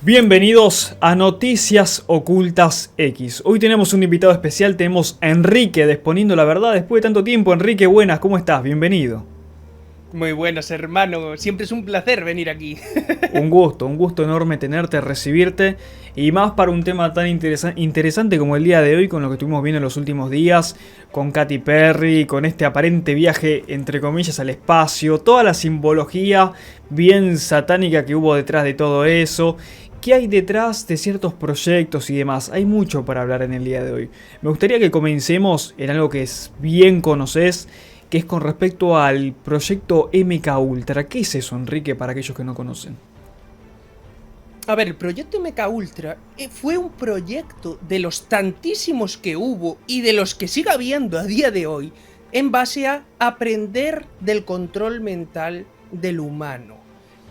Bienvenidos a Noticias Ocultas X. Hoy tenemos un invitado especial, tenemos a Enrique de Exponiendo la Verdad. Después de tanto tiempo, Enrique, buenas, ¿cómo estás? Bienvenido. Muy buenas, hermano. Siempre es un placer venir aquí. Un gusto enorme tenerte, recibirte. Y más para un tema tan interesante como el día de hoy, con lo que estuvimos viendo en los últimos días, con Katy Perry, con este aparente viaje, entre comillas, al espacio, toda la simbología bien satánica que hubo detrás de todo eso. ¿Qué hay detrás de ciertos proyectos y demás? Hay mucho para hablar en el día de hoy. Me gustaría que comencemos en algo que bien conoces, que es con respecto al proyecto MK Ultra. ¿Qué es eso, Enrique, para aquellos que no conocen? A ver, el proyecto MK Ultra fue un proyecto de los tantísimos que hubo y de los que sigue habiendo a día de hoy, en base a aprender del control mental del humano.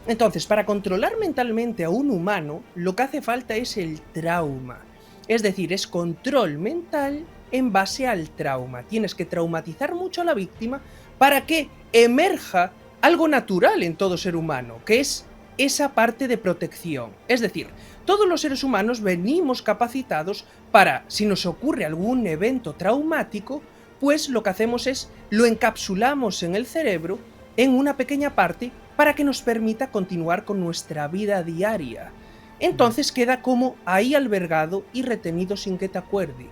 Entonces, para controlar mentalmente a un humano, lo que hace falta es el trauma. Es decir, es control mental en base al trauma. Tienes que traumatizar mucho a la víctima para que emerja algo natural en todo ser humano, que es esa parte de protección. Es decir, todos los seres humanos venimos capacitados para, si nos ocurre algún evento traumático, pues lo que hacemos es lo encapsulamos en el cerebro en una pequeña parte para que nos permita continuar con nuestra vida diaria. Entonces queda como ahí albergado y retenido sin que te acuerdes.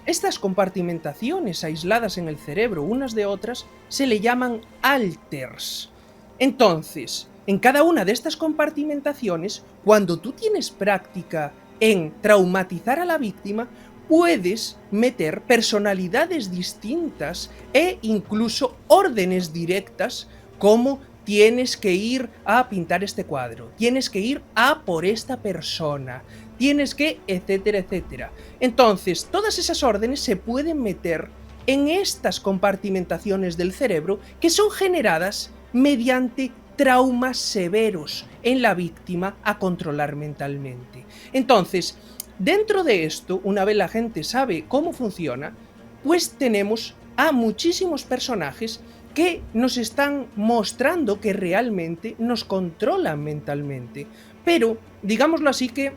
Estas compartimentaciones aisladas en el cerebro unas de otras se le llaman alters. Entonces, en cada una de estas compartimentaciones, cuando tú tienes práctica en traumatizar a la víctima, puedes meter personalidades distintas e incluso órdenes directas como tienes que ir a pintar este cuadro, tienes que ir a por esta persona, tienes que, etcétera, etcétera. Entonces, todas esas órdenes se pueden meter en estas compartimentaciones del cerebro que son generadas mediante traumas severos en la víctima a controlar mentalmente. Entonces, dentro de esto, una vez la gente sabe cómo funciona, pues tenemos a muchísimos personajes que nos están mostrando que realmente nos controlan mentalmente. Pero, digámoslo así que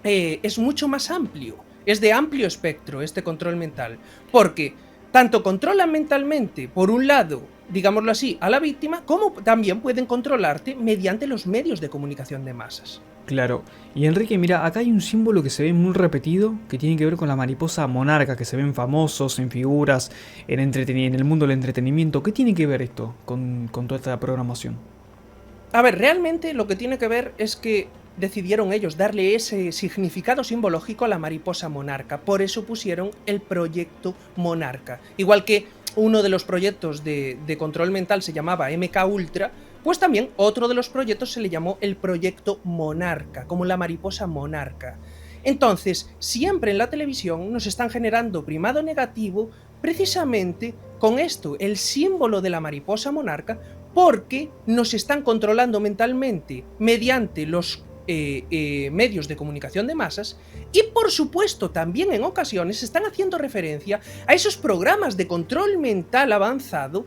es mucho más amplio, es de amplio espectro este control mental, porque tanto controlan mentalmente, por un lado, digámoslo así, a la víctima, como también pueden controlarte mediante los medios de comunicación de masas. Claro. Y Enrique, mira, acá hay un símbolo que se ve muy repetido, que tiene que ver con la mariposa monarca, que se ven famosos en figuras, en el mundo del entretenimiento. ¿Qué tiene que ver esto con toda esta programación? A ver, realmente lo que tiene que ver es que decidieron ellos darle ese significado simbológico a la mariposa monarca. Por eso pusieron el proyecto Monarca. Igual que uno de los proyectos de control mental se llamaba MK Ultra, pues también otro de los proyectos se le llamó el proyecto Monarca, como la mariposa monarca. Entonces, siempre en la televisión nos están generando primado negativo precisamente con esto, el símbolo de la mariposa monarca, porque nos están controlando mentalmente mediante los medios de comunicación de masas y por supuesto también en ocasiones están haciendo referencia a esos programas de control mental avanzado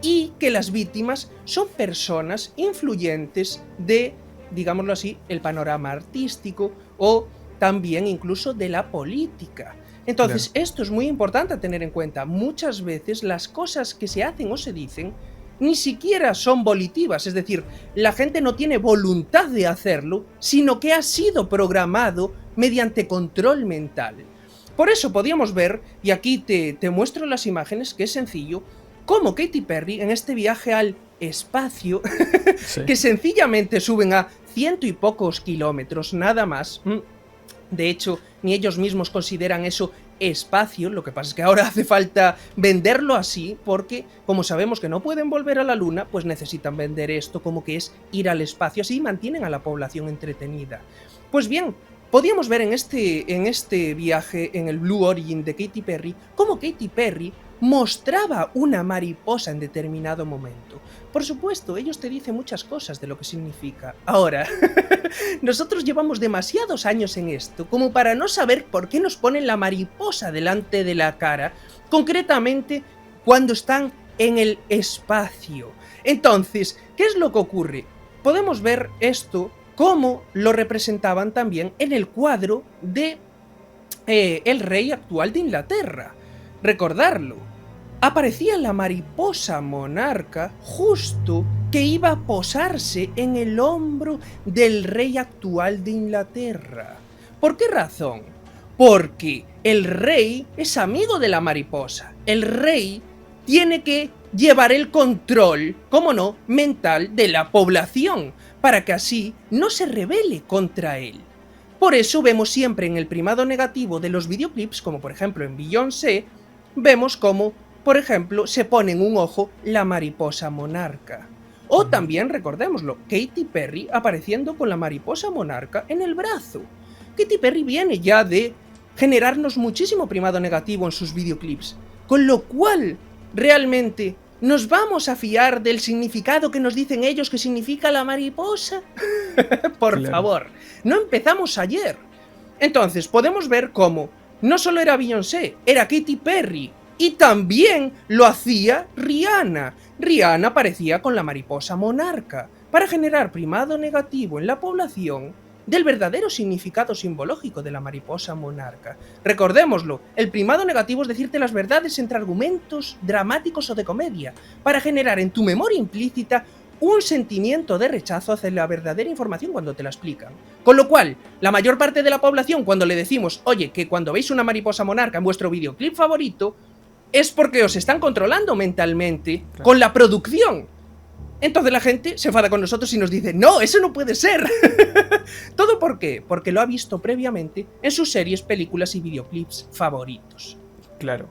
y que las víctimas son personas influyentes de, digámoslo así, el panorama artístico o también incluso de la política. Entonces, Claro. esto es muy importante a tener en cuenta. Muchas veces las cosas que se hacen o se dicen ni siquiera son volitivas, es decir, la gente no tiene voluntad de hacerlo, sino que ha sido programado mediante control mental. Por eso podíamos ver, y aquí te muestro las imágenes, que es sencillo, cómo Katy Perry en este viaje al espacio, Sí. que sencillamente suben a ciento y pocos kilómetros, nada más. De hecho, ni ellos mismos consideran eso espacio, lo que pasa es que ahora hace falta venderlo así, porque como sabemos que no pueden volver a la luna, pues necesitan vender esto como que es ir al espacio, así mantienen a la población entretenida. Pues bien, podíamos ver en este viaje, en el Blue Origin de Katy Perry, cómo Katy Perry mostraba una mariposa en determinado momento. Por supuesto, ellos te dicen muchas cosas de lo que significa. Ahora, nosotros llevamos demasiados años en esto como para no saber por qué nos ponen la mariposa delante de la cara, concretamente cuando están en el espacio. Entonces, ¿qué es lo que ocurre? Podemos ver esto como lo representaban también en el cuadro de el rey actual de Inglaterra. Recordarlo. Aparecía la mariposa monarca justo que iba a posarse en el hombro del rey actual de Inglaterra. ¿Por qué razón? Porque el rey es amigo de la mariposa. El rey tiene que llevar el control, cómo no, mental de la población, para que así no se rebele contra él. Por eso vemos siempre en el primado negativo de los videoclips, como por ejemplo en Beyoncé, vemos como, por ejemplo, se pone en un ojo la mariposa monarca. O también, recordémoslo, Katy Perry apareciendo con la mariposa monarca en el brazo. Katy Perry viene ya de generarnos muchísimo primado negativo en sus videoclips, con lo cual realmente ¿nos vamos a fiar del significado que nos dicen ellos que significa la mariposa? Por favor, no empezamos ayer. Entonces podemos ver cómo no solo era Beyoncé, era Katy Perry, y también lo hacía Rihanna. Rihanna aparecía con la mariposa monarca, para generar primado negativo en la población del verdadero significado simbológico de la mariposa monarca. Recordémoslo, el primado negativo es decirte las verdades entre argumentos dramáticos o de comedia, para generar en tu memoria implícita un sentimiento de rechazo hacia la verdadera información cuando te la explican. Con lo cual, la mayor parte de la población, cuando le decimos, oye, que cuando veis una mariposa monarca en vuestro videoclip favorito, es porque os están controlando mentalmente con la producción. Entonces la gente se enfada con nosotros y nos dice, no, eso no puede ser. ¿Todo por qué? Porque lo ha visto previamente en sus series, películas y videoclips favoritos. Claro,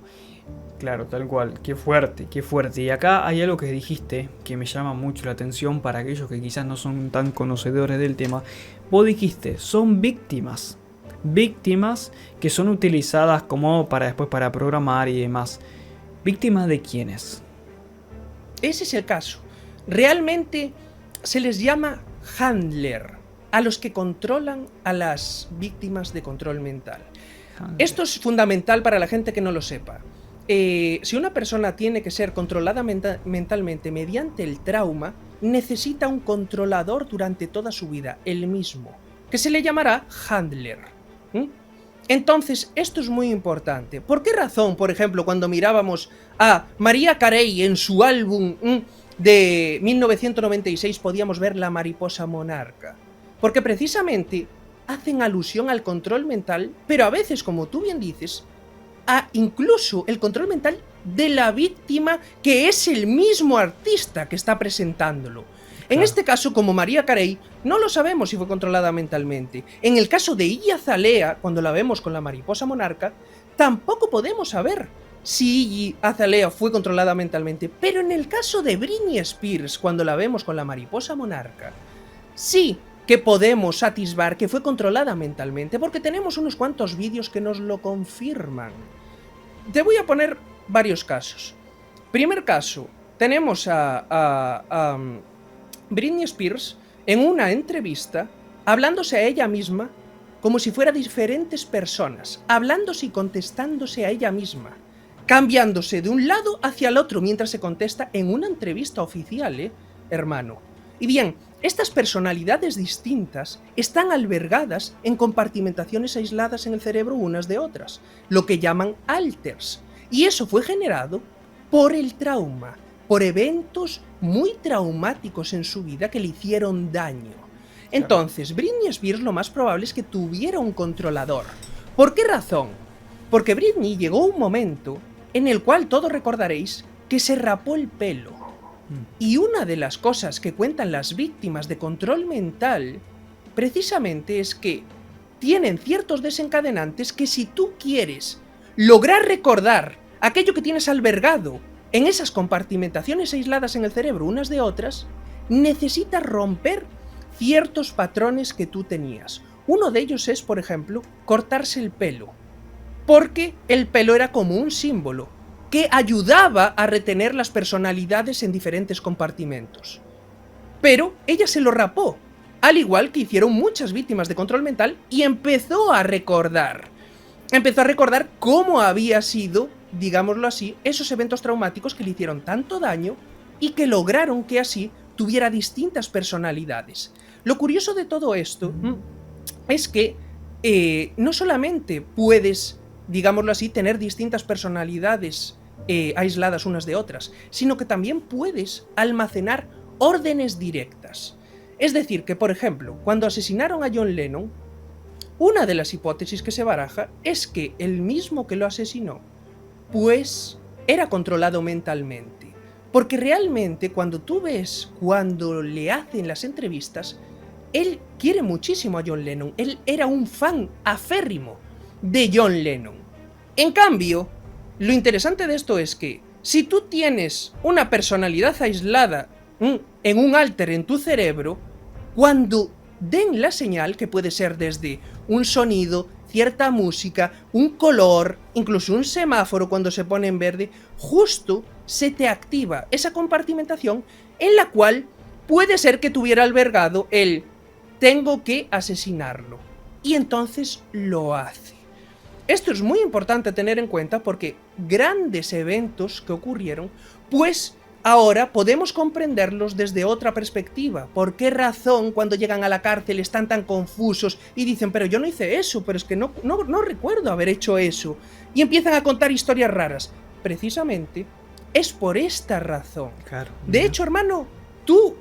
claro, tal cual. Qué fuerte, qué fuerte. Y acá hay algo que dijiste que me llama mucho la atención para aquellos que quizás no son tan conocedores del tema. Vos dijiste, son víctimas. Víctimas que son utilizadas como para después para programar y demás. ¿Víctimas de quiénes? Ese es el caso. Realmente se les llama handler a los que controlan a las víctimas de control mental. Esto es fundamental para la gente que no lo sepa. Si una persona tiene que ser controlada mentalmente mediante el trauma, necesita un controlador durante toda su vida, él mismo, que se le llamará handler. Entonces, esto es muy importante. ¿Por qué razón, por ejemplo, cuando mirábamos a Mariah Carey en su álbum de 1996 podíamos ver la mariposa monarca? Porque precisamente hacen alusión al control mental, pero a veces, como tú bien dices, a incluso el control mental de la víctima, que es el mismo artista que está presentándolo. En este caso, como Mariah Carey, no lo sabemos si fue controlada mentalmente. En el caso de Iggy Azalea, cuando la vemos con la mariposa monarca, tampoco podemos saber si Iggy Azalea fue controlada mentalmente. Pero en el caso de Britney Spears, cuando la vemos con la mariposa monarca, sí que podemos atisbar que fue controlada mentalmente, porque tenemos unos cuantos vídeos que nos lo confirman. Te voy a poner varios casos. Primer caso, tenemos a Britney Spears en una entrevista hablándose a ella misma como si fuera diferentes personas, hablándose y contestándose a ella misma, cambiándose de un lado hacia el otro mientras se contesta en una entrevista oficial, hermano. Y bien, estas personalidades distintas están albergadas en compartimentaciones aisladas en el cerebro unas de otras, lo que llaman alters, y eso fue generado por el trauma, por eventos muy traumáticos en su vida que le hicieron daño. Entonces, Britney Spears lo más probable es que tuviera un controlador. ¿Por qué razón? Porque Britney llegó un momento en el cual todos recordaréis que se rapó el pelo. Y una de las cosas que cuentan las víctimas de control mental precisamente es que tienen ciertos desencadenantes que si tú quieres lograr recordar aquello que tienes albergado en esas compartimentaciones aisladas en el cerebro unas de otras, necesitas romper ciertos patrones que tú tenías. Uno de ellos es, por ejemplo, cortarse el pelo, porque el pelo era como un símbolo que ayudaba a retener las personalidades en diferentes compartimentos. Pero ella se lo rapó, al igual que hicieron muchas víctimas de control mental, y empezó a recordar. Empezó a recordar cómo había sido, digámoslo así, esos eventos traumáticos que le hicieron tanto daño y que lograron que así tuviera distintas personalidades. Lo curioso de todo esto es que no solamente puedes, digámoslo así, tener distintas personalidades aisladas unas de otras, sino que también puedes almacenar órdenes directas. Es decir, que por ejemplo, cuando asesinaron a John Lennon, una de las hipótesis que se baraja es que el mismo que lo asesinó, pues era controlado mentalmente. Porque realmente cuando tú ves, cuando le hacen las entrevistas, él quiere muchísimo a John Lennon, él era un fan aférrimo de John Lennon. En cambio, lo interesante de esto es que si tú tienes una personalidad aislada en un alter en tu cerebro, cuando den la señal, que puede ser desde un sonido, cierta música, un color, incluso un semáforo cuando se pone en verde, justo se te activa esa compartimentación en la cual puede ser que tuviera albergado el tengo que asesinarlo. Y entonces lo hace. Esto es muy importante tener en cuenta porque grandes eventos que ocurrieron, pues ahora podemos comprenderlos desde otra perspectiva. ¿Por qué razón cuando llegan a la cárcel están tan confusos y dicen, pero yo no hice eso, pero es que no recuerdo haber hecho eso? Y empiezan a contar historias raras. Precisamente es por esta razón. Claro. De hecho, hermano, ¿tú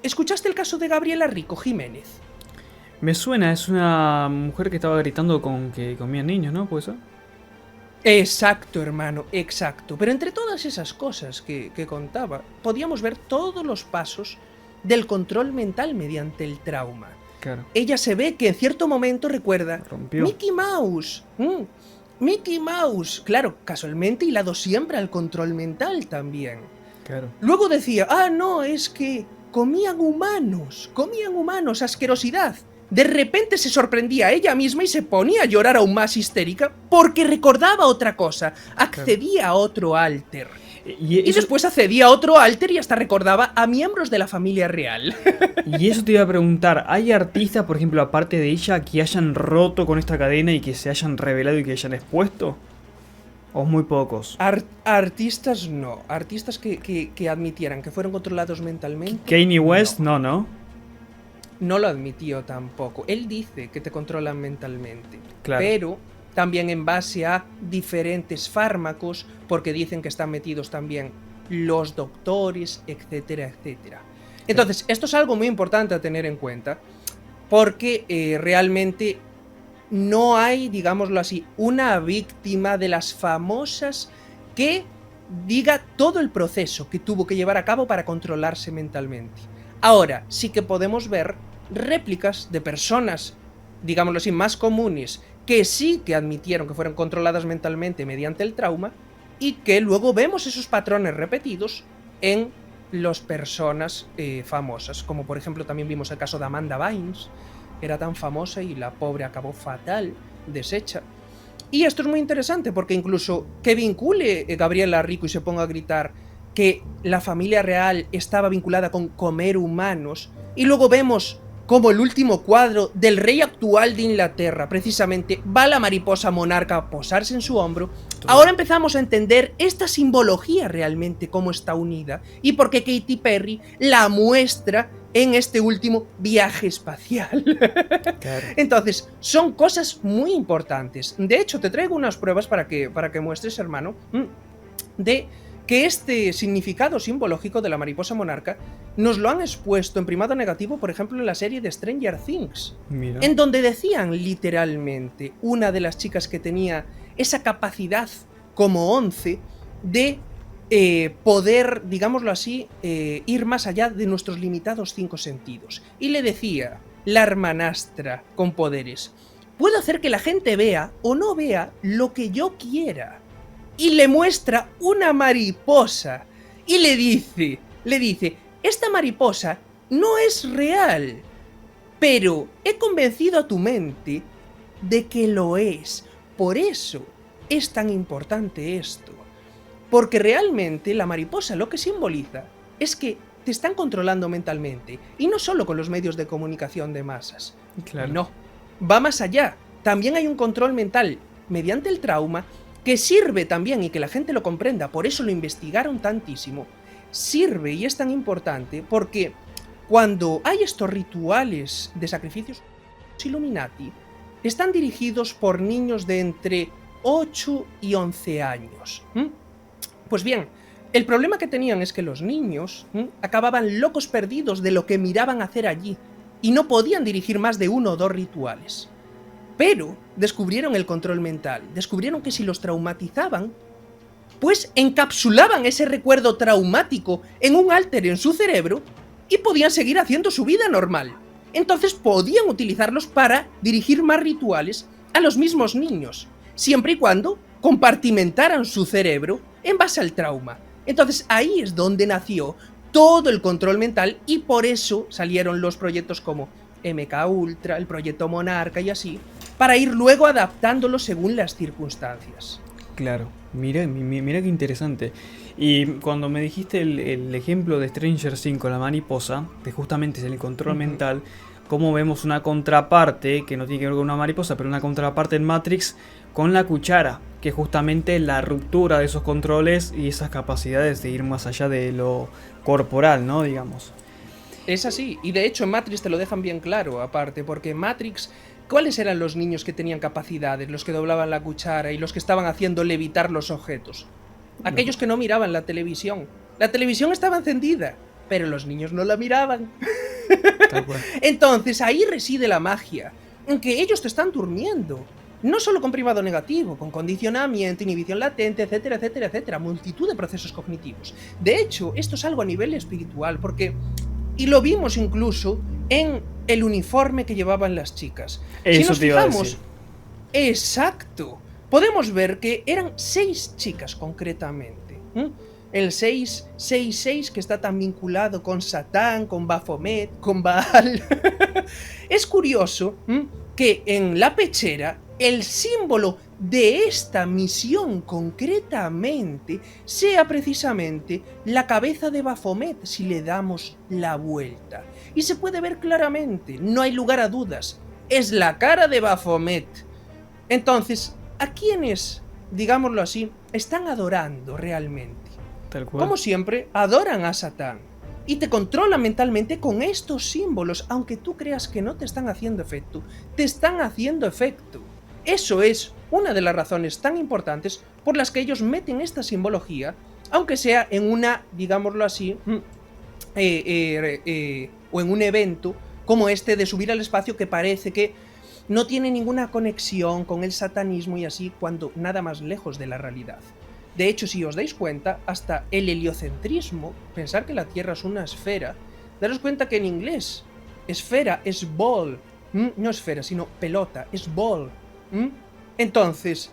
escuchaste el caso de Gabriela Rico Jiménez? Me suena, es una mujer que estaba gritando con que comían niños, ¿no? ¿Puede ser? Exacto, hermano, exacto. Pero entre todas esas cosas que contaba, podíamos ver todos los pasos del control mental mediante el trauma. Claro. Ella se ve que en cierto momento recuerda Rompió. Mickey Mouse. Mickey Mouse. Claro, casualmente hilado siempre al control mental también. Claro. Luego decía, no, es que comían humanos, asquerosidad. De repente se sorprendía a ella misma y se ponía a llorar aún más histérica porque recordaba otra cosa, accedía a otro alter. Y después accedía a otro alter y hasta recordaba a miembros de la familia real. Y eso te iba a preguntar, ¿hay artistas, por ejemplo, aparte de ella, que hayan roto con esta cadena y que se hayan revelado y que hayan expuesto? ¿O muy pocos? Artistas no, artistas que admitieran que fueron controlados mentalmente. Kanye West, no. No lo admitió tampoco. Él dice que te controlan mentalmente. Claro. Pero también en base a diferentes fármacos, porque dicen que están metidos también los doctores, etcétera, etcétera. Entonces, esto es algo muy importante a tener en cuenta, porque realmente no hay, digámoslo así, una víctima de las famosas que diga todo el proceso que tuvo que llevar a cabo para controlarse mentalmente. Ahora, sí que podemos ver réplicas de personas, digámoslo así, más comunes, que sí que admitieron que fueron controladas mentalmente mediante el trauma y que luego vemos esos patrones repetidos en las personas famosas, como por ejemplo también vimos el caso de Amanda Bynes, era tan famosa y la pobre acabó fatal, deshecha. Y esto es muy interesante porque incluso que vincule Gabriela Rico y se ponga a gritar que la familia real estaba vinculada con comer humanos, y luego vemos como el último cuadro del rey actual de Inglaterra, precisamente, va la mariposa monarca a posarse en su hombro. Ahora empezamos a entender esta simbología realmente, cómo está unida, y por qué Katy Perry la muestra en este último viaje espacial. Claro. Entonces, son cosas muy importantes. De hecho, te traigo unas pruebas para que muestres, hermano, de que este significado simbológico de la mariposa monarca nos lo han expuesto en primado negativo, por ejemplo, en la serie de Stranger Things. Mira. En donde decían literalmente, una de las chicas que tenía esa capacidad como 11 de poder, digámoslo así, ir más allá de nuestros limitados 5 sentidos. Y le decía la hermanastra con poderes, puedo hacer que la gente vea o no vea lo que yo quiera. Y le muestra una mariposa y le dice, esta mariposa no es real, pero he convencido a tu mente de que lo es. Por eso es tan importante esto, porque realmente la mariposa lo que simboliza es que te están controlando mentalmente, y no solo con los medios de comunicación de masas. Claro. No, va más allá. También hay un control mental mediante el trauma que sirve también, y que la gente lo comprenda, por eso lo investigaron tantísimo, sirve y es tan importante porque cuando hay estos rituales de sacrificios, los Illuminati están dirigidos por niños de entre 8 y 11 años. Pues bien, el problema que tenían es que los niños acababan locos perdidos de lo que miraban hacer allí y no podían dirigir más de 1 o 2 rituales. Pero descubrieron el control mental, descubrieron que si los traumatizaban, pues encapsulaban ese recuerdo traumático en un alter en su cerebro y podían seguir haciendo su vida normal. Entonces podían utilizarlos para dirigir más rituales a los mismos niños, siempre y cuando compartimentaran su cerebro en base al trauma. Entonces ahí es donde nació todo el control mental y por eso salieron los proyectos como MK Ultra, el proyecto Monarca y así, para ir luego adaptándolo según las circunstancias. Claro, mira qué interesante. Y cuando me dijiste el ejemplo de Stranger Things con la mariposa, que justamente es el control mental, cómo vemos una contraparte, que no tiene que ver con una mariposa, pero una contraparte en Matrix con la cuchara, que es justamente la ruptura de esos controles y esas capacidades de ir más allá de lo corporal, ¿no? Digamos. Es así, y de hecho en Matrix te lo dejan bien claro, aparte, porque en Matrix, ¿cuáles eran los niños que tenían capacidades, los que doblaban la cuchara y los que estaban haciendo levitar los objetos? Aquellos que no miraban la televisión. La televisión estaba encendida, pero los niños no la miraban. Entonces ahí reside la magia, en que ellos te están durmiendo. No solo con privado negativo, con condicionamiento, inhibición latente, etcétera, etcétera, etcétera. Multitud de procesos cognitivos. De hecho, esto es algo a nivel espiritual, porque... Y lo vimos incluso en el uniforme que llevaban las chicas. Eso si nos te iba a fijamos, decir. exacto, podemos ver que eran 6 chicas concretamente. El 666 que está tan vinculado con Satán, con Baphomet, con Baal. Es curioso que en la pechera el símbolo de esta misión concretamente sea precisamente la cabeza de Baphomet si le damos la vuelta. Y se puede ver claramente, no hay lugar a dudas, es la cara de Baphomet. Entonces, ¿a quiénes, digámoslo así, están adorando realmente? Tal cual. Como siempre, adoran a Satán. Y te controlan mentalmente con estos símbolos, aunque tú creas que no te están haciendo efecto, te están haciendo efecto. Eso es una de las razones tan importantes por las que ellos meten esta simbología, aunque sea en una, digámoslo así, o en un evento como este de subir al espacio que parece que no tiene ninguna conexión con el satanismo y así, cuando nada más lejos de la realidad. De hecho, si os dais cuenta, hasta el heliocentrismo, pensar que la Tierra es una esfera, daros cuenta que en inglés, esfera es ball, no esfera, sino pelota, es ball. Entonces,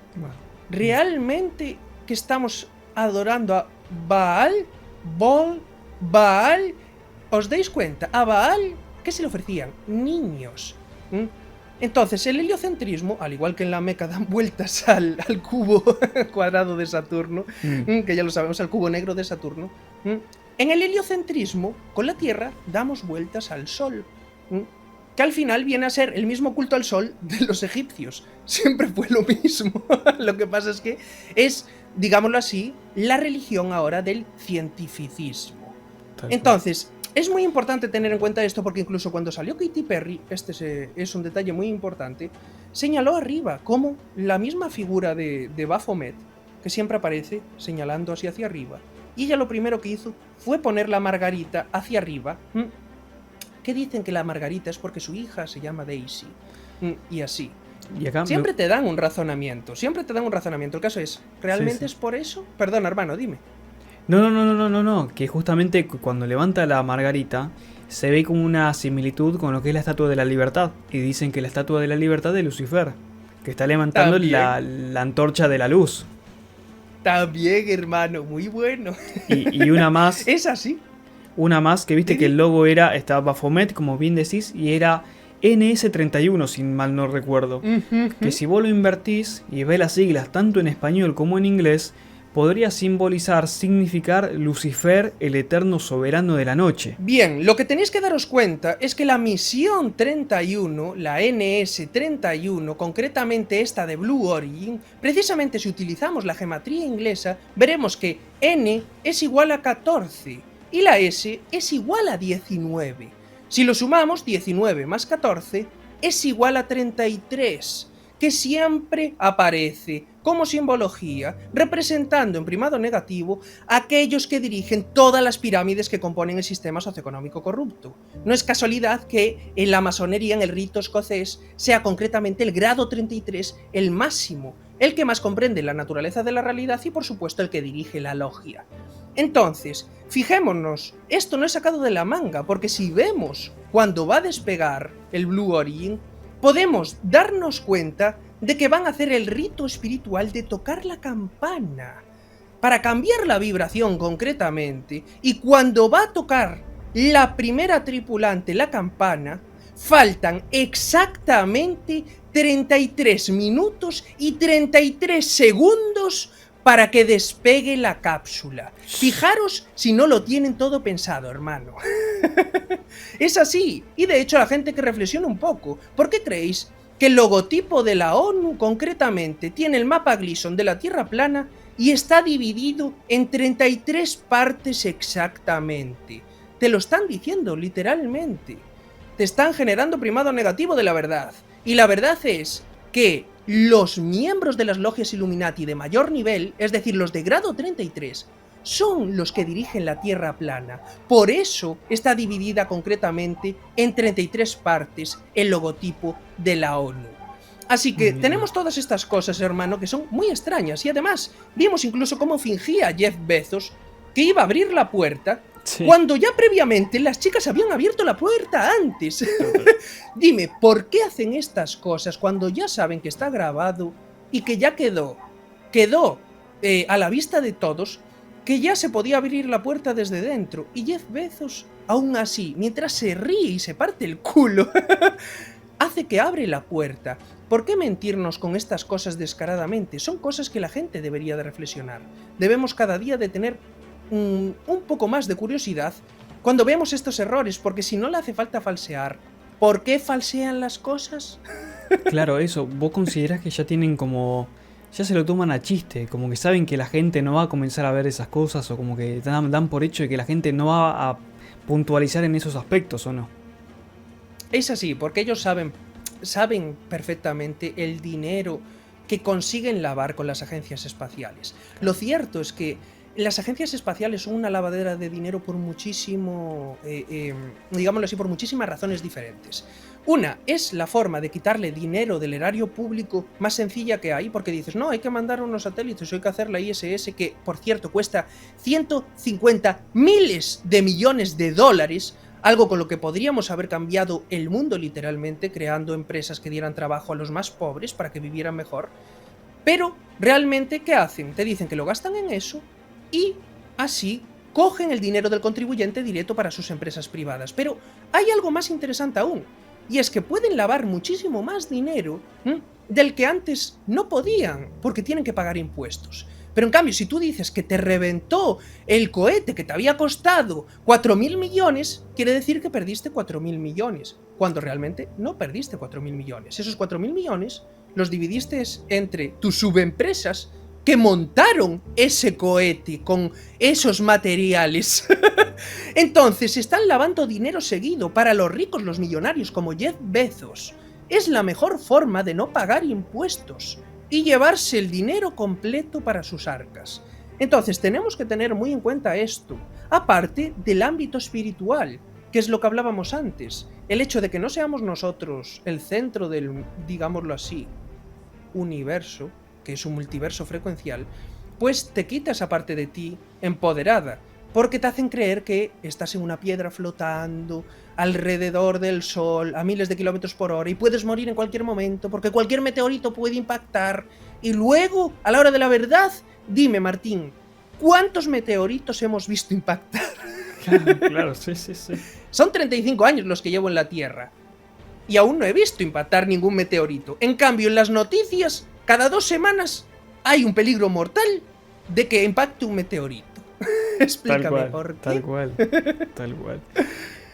¿realmente que estamos adorando a Baal? Baal, ¿os dais cuenta? A Baal, ¿qué se le ofrecían? Niños. Entonces, el heliocentrismo, al igual que en la Meca dan vueltas al cubo cuadrado de Saturno, que ya lo sabemos, al cubo negro de Saturno, en el heliocentrismo, con la Tierra, damos vueltas al Sol, que al final viene a ser el mismo culto al Sol de los egipcios. Siempre fue lo mismo. Lo que pasa es que es, digámoslo así, la religión ahora del cientificismo. Entonces, es muy importante tener en cuenta esto porque incluso cuando salió Katy Perry, este es un detalle muy importante, señaló arriba como la misma figura de Baphomet, que siempre aparece señalando hacia arriba, y ella lo primero que hizo fue poner la margarita hacia arriba, que dicen que la margarita es porque su hija se llama Daisy, y así. Y acá Siempre te dan un razonamiento, El caso es, ¿realmente es por eso? Perdón, hermano, dime. No, que justamente cuando levanta la margarita se ve como una similitud con lo que es la Estatua de la Libertad. Y dicen que la Estatua de la Libertad de Lucifer, que está levantando la antorcha de la luz. También, hermano, muy bueno. Y una más. Es así. Una más que viste que el logo estaba Baphomet, como bien decís, y era NS31, si mal no recuerdo. Que si vos lo invertís y ves las siglas tanto en español como en inglés, podría significar Lucifer, el eterno soberano de la noche. Bien, lo que tenéis que daros cuenta es que la misión 31, la NS31, concretamente esta de Blue Origin, precisamente si utilizamos la gematría inglesa, veremos que N es igual a 14 y la S es igual a 19. Si lo sumamos, 19 más 14 es igual a 33, que siempre aparece como simbología, representando en primado negativo a aquellos que dirigen todas las pirámides que componen el sistema socioeconómico corrupto. No es casualidad que en la masonería, en el rito escocés, sea concretamente el grado 33 el máximo, el que más comprende la naturaleza de la realidad y por supuesto el que dirige la logia. Entonces, fijémonos, esto no es sacado de la manga, porque si vemos cuando va a despegar el Blue Origin, podemos darnos cuenta de que van a hacer el rito espiritual de tocar la campana, para cambiar la vibración concretamente, y cuando va a tocar la primera tripulante la campana, faltan exactamente 33 minutos y 33 segundos para que despegue la cápsula. Fijaros si no lo tienen todo pensado, hermano. Es así, y de hecho la gente que reflexiona un poco, ¿por qué creéis que el logotipo de la ONU concretamente tiene el mapa Gleason de la Tierra plana y está dividido en 33 partes exactamente? Te lo están diciendo literalmente. Te están generando primado negativo de la verdad. Y la verdad es que los miembros de las logias Illuminati de mayor nivel, es decir, los de grado 33, son los que dirigen la Tierra plana. Por eso está dividida concretamente en 33 partes el logotipo de la ONU. Así que tenemos todas estas cosas, hermano, que son muy extrañas. Y además, vimos incluso cómo fingía Jeff Bezos que iba a abrir la puerta, sí, cuando ya previamente las chicas habían abierto la puerta antes. Dime, ¿por qué hacen estas cosas cuando ya saben que está grabado y que ya quedó a la vista de todos que ya se podía abrir la puerta desde dentro? Y Jeff Bezos, aún así, mientras se ríe y se parte el culo, hace que abre la puerta. ¿Por qué mentirnos con estas cosas descaradamente? Son cosas que la gente debería de reflexionar. Debemos cada día de tener un poco más de curiosidad cuando vemos estos errores, porque si no le hace falta falsear, ¿por qué falsean las cosas? Claro, eso, ¿vos considerás que ya tienen como... ya se lo toman a chiste, como que saben que la gente no va a comenzar a ver esas cosas, o como que dan por hecho de que la gente no va a puntualizar en esos aspectos, ¿o no? Es así, porque ellos saben perfectamente el dinero que consiguen lavar con las agencias espaciales. Lo cierto es que las agencias espaciales son una lavadera de dinero por digámoslo así, por muchísimas razones diferentes. Una es la forma de quitarle dinero del erario público más sencilla que hay, porque dices, no, hay que mandar unos satélites, hay que hacer la ISS, que por cierto cuesta 150 miles de millones de dólares, algo con lo que podríamos haber cambiado el mundo literalmente, creando empresas que dieran trabajo a los más pobres para que vivieran mejor. Pero, realmente, ¿qué hacen? Te dicen que lo gastan en eso y así cogen el dinero del contribuyente directo para sus empresas privadas. Pero hay algo más interesante aún, y es que pueden lavar muchísimo más dinero del que antes no podían, porque tienen que pagar impuestos. Pero en cambio, si tú dices que te reventó el cohete que te había costado 4.000 millones, quiere decir que perdiste 4.000 millones, cuando realmente no perdiste 4.000 millones. Esos 4.000 millones los dividiste entre tus subempresas que montaron ese cohete con esos materiales. Entonces están lavando dinero seguido para los ricos, los millonarios como Jeff Bezos. Es la mejor forma de no pagar impuestos y llevarse el dinero completo para sus arcas. Entonces tenemos que tener muy en cuenta esto, aparte del ámbito espiritual, que es lo que hablábamos antes. El hecho de que no seamos nosotros el centro del, digámoslo así, universo, que es un multiverso frecuencial, pues te quita esa parte de ti empoderada, porque te hacen creer que estás en una piedra flotando alrededor del Sol a miles de kilómetros por hora y puedes morir en cualquier momento, porque cualquier meteorito puede impactar. Y luego, a la hora de la verdad, dime, Martín, ¿cuántos meteoritos hemos visto impactar? Claro, sí. Son 35 años los que llevo en la Tierra y aún no he visto impactar ningún meteorito. En cambio, en las noticias, cada 2 semanas hay un peligro mortal de que impacte un meteorito. Explícame por qué. Tal cual.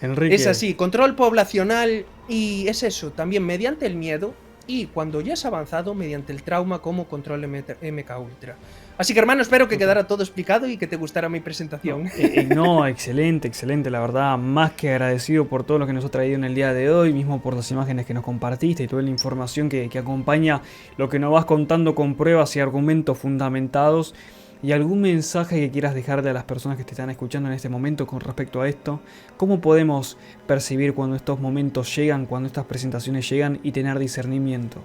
Enrique. Es así, control poblacional, y es eso, también mediante el miedo y cuando ya has avanzado mediante el trauma como control MK Ultra. Así que hermano, espero que quedara todo explicado y que te gustara mi presentación. No, excelente, excelente, la verdad, más que agradecido por todo lo que nos ha traído en el día de hoy, mismo por las imágenes que nos compartiste y toda la información que acompaña lo que nos vas contando con pruebas y argumentos fundamentados. ¿Y algún mensaje que quieras dejarle a las personas que te están escuchando en este momento con respecto a esto? ¿Cómo podemos percibir cuando estos momentos llegan, cuando estas presentaciones llegan y tener discernimiento?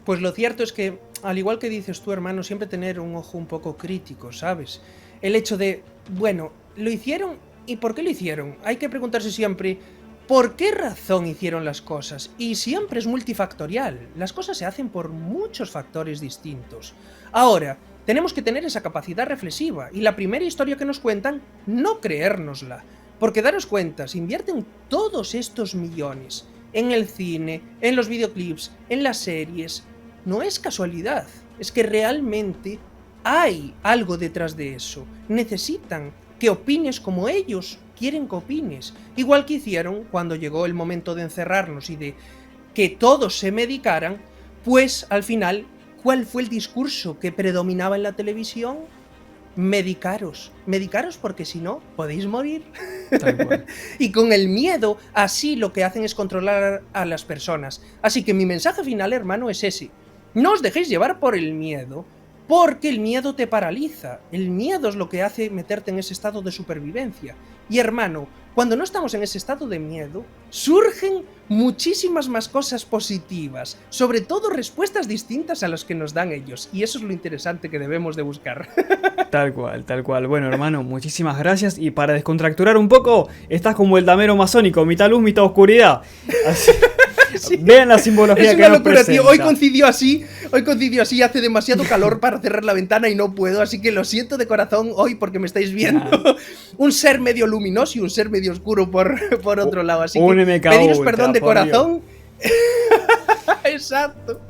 Pues lo cierto es que, al igual que dices tú, hermano, siempre tener un ojo un poco crítico, ¿sabes? El hecho de, bueno, lo hicieron, ¿y por qué lo hicieron? Hay que preguntarse siempre, ¿por qué razón hicieron las cosas? Y siempre es multifactorial, las cosas se hacen por muchos factores distintos. Ahora, tenemos que tener esa capacidad reflexiva, y la primera historia que nos cuentan, no creérnosla. Porque daros cuenta, se invierten todos estos millones en el cine, en los videoclips, en las series. No es casualidad, es que realmente hay algo detrás de eso. Necesitan que opines como ellos quieren que opines. Igual que hicieron cuando llegó el momento de encerrarnos y de que todos se medicaran, pues al final, ¿cuál fue el discurso que predominaba en la televisión? Medicaros. Medicaros porque si no, podéis morir. Tal cual. Y con el miedo, así lo que hacen es controlar a las personas. Así que mi mensaje final, hermano, es ese. No os dejéis llevar por el miedo, porque el miedo te paraliza. El miedo es lo que hace meterte en ese estado de supervivencia. Y hermano, cuando no estamos en ese estado de miedo, surgen muchísimas más cosas positivas, sobre todo respuestas distintas a las que nos dan ellos, y eso es lo interesante que debemos de buscar. Tal cual, tal cual. Bueno, hermano, muchísimas gracias. Y para descontracturar un poco, estás como el damero masónico, mitad luz, mitad oscuridad. Así, sí. Vean la simbología es que una nos locura, presenta. tío. Hoy coincidió así, hace demasiado calor para cerrar la ventana y no puedo, así que lo siento de corazón hoy porque me estáis viendo. Un ser medio luminoso y un ser medio oscuro por otro lado, así un que MK pediros Ultra, perdón de por corazón. Exacto.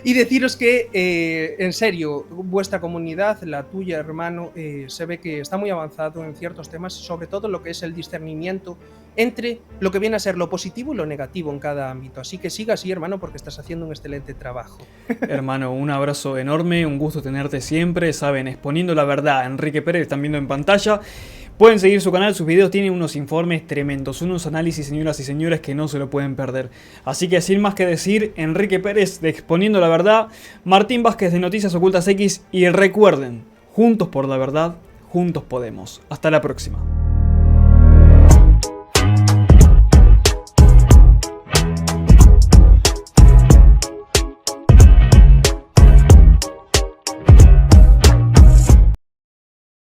Y deciros que, en serio, vuestra comunidad, la tuya, hermano, se ve que está muy avanzado en ciertos temas, sobre todo lo que es el discernimiento entre lo que viene a ser lo positivo y lo negativo en cada ámbito. Así que siga así, hermano, porque estás haciendo un excelente trabajo. Hermano, un abrazo enorme, un gusto tenerte siempre. Saben, exponiendo la verdad, Enrique Pérez, están viendo en pantalla. Pueden seguir su canal, sus videos tienen unos informes tremendos, unos análisis, señoras y señores, que no se lo pueden perder. Así que sin más que decir, Enrique Pérez de Exponiendo la Verdad, Martín Vázquez de Noticias Ocultas X, y recuerden, juntos por la verdad, juntos podemos. Hasta la próxima.